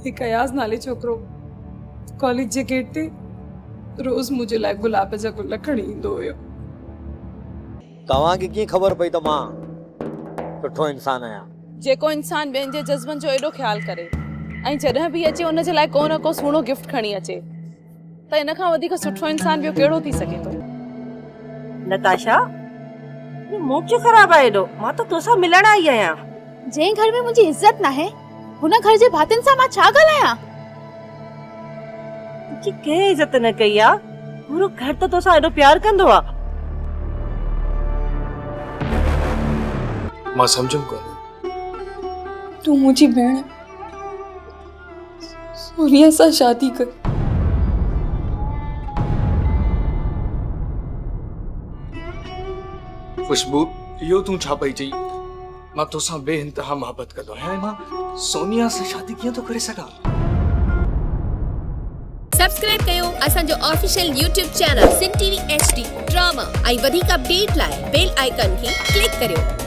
हिकु अयाज़ नाले छोकिरो कॉलेज जे गेट ते रोज़ मुंहिंजे लाइ गुलाब जा गुल खणी ईंदो हुयो। तव्हांखे कीअं ख़बर पई त मां सुठो इंसान आहियां? जेको इंसान ॿियनि जे जज़्बनि जो एॾो ख़्यालु करे ऐं जॾहिं बि अचे उन जे लाइ को न को सुहिणो गिफ्ट खणी अचे त इन खां वधीक सुठो इंसान ॿियो कहिड़ो थी सघे थो। नताशा, ये मूड छो ख़राब आहे एॾो? मां त तोसां मिलण आई आहियां। जंहिं घर में मुंहिंजी इज्जत नाहे हुन घर जे भातियुनि सां मां छा ॻाल्हायां? तुंहिंजी कंहिं इज़त न कई आहे। पूरो घर त तोसां एॾो प्यार कंदो आहे। मां सम्झुमि कोन। तूं मुंहिंजी भेण सोनिया सां शादी कर। खुशबू, इहो तूं छा पई चई? मां तोसां बेइंतहा मोहबत कंदो आहियां ऐं मां सोनिया सां शादी कीअं थो करे सघां? सब्सक्राइब कयो असांजो ऑफिशियल YouTube चैनल सिन टीवी HD ड्रामा ऐं वधीक अपडेट लाइ बेल आइकन खे क्लिक करियो।